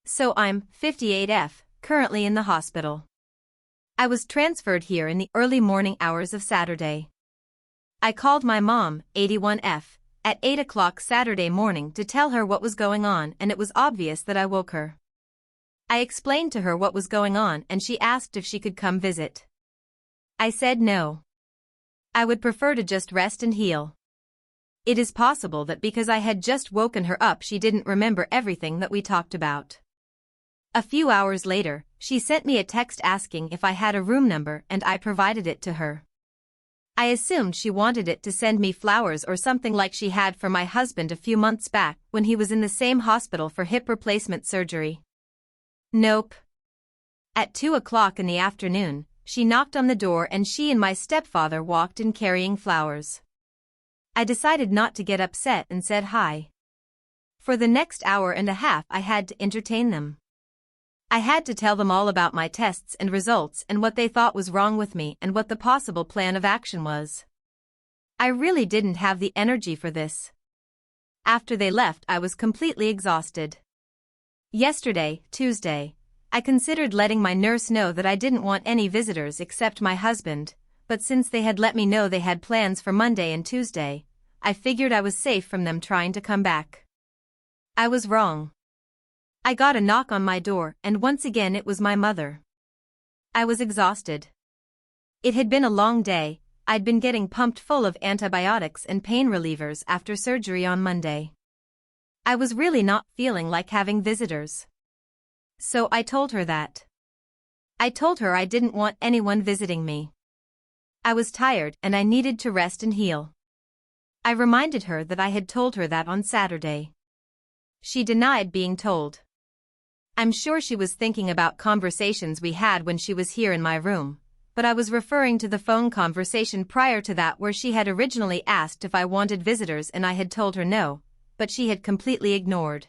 So I'm 58F, currently in the hospital. I was transferred here in the early morning hours of Saturday. I called my mom, 81F, at 8 o'clock Saturday morning to tell her what was going on, and it was obvious that I woke her. I explained to her what was going on and she asked if she could come visit. I said no. I would prefer to just rest and heal. It is possible that because I had just woken her up she didn't remember everything that we talked about. A few hours later, she sent me a text asking if I had a room number and I provided it to her. I assumed she wanted it to send me flowers or something like she had for my husband a few months back when he was in the same hospital for hip replacement surgery. Nope. At 2 o'clock in the afternoon, she knocked on the door and she and my stepfather walked in carrying flowers. I decided not to get upset and said hi. For the next hour and a half I had to entertain them. I had to tell them all about my tests and results and what they thought was wrong with me and what the possible plan of action was. I really didn't have the energy for this. After they left, I was completely exhausted. Yesterday, Tuesday, I considered letting my nurse know that I didn't want any visitors except my husband, but since they had let me know they had plans for Monday and Tuesday, I figured I was safe from them trying to come back. I was wrong. I got a knock on my door and once again it was my mother. I was exhausted. It had been a long day. I'd been getting pumped full of antibiotics and pain relievers after surgery on Monday. I was really not feeling like having visitors. So I told her that. I told her I didn't want anyone visiting me. I was tired and I needed to rest and heal. I reminded her that I had told her that on Saturday. She denied being told. I'm sure she was thinking about conversations we had when she was here in my room, but I was referring to the phone conversation prior to that where she had originally asked if I wanted visitors and I had told her no, but she had completely ignored.